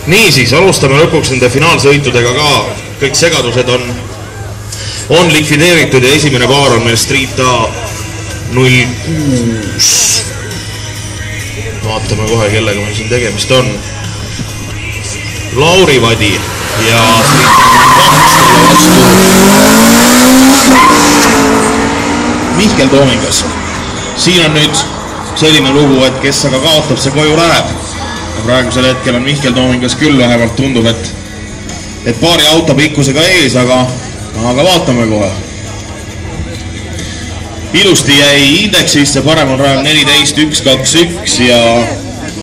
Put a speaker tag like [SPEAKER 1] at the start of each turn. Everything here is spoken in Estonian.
[SPEAKER 1] Niisiis, alustame lõpuks nende finaalsõitudega ka. Kõik segadused on likvideeritud ja esimene paar on meil Street A 06. Vaatame kohe, kellega meil siin tegemist on. Lauri Vadi ja Mihkel Toomingas. Siin on nüüd selline lugu, et kes aga kaotab, see koju läheb. Praegusel hetkel on Mihkel Toomingas küll vähemalt tundub, et paari auto pikkusega ees, aga vaatame kohe. Ilusti jäi indeksisse, parem on rajal 14.1.2.1 ja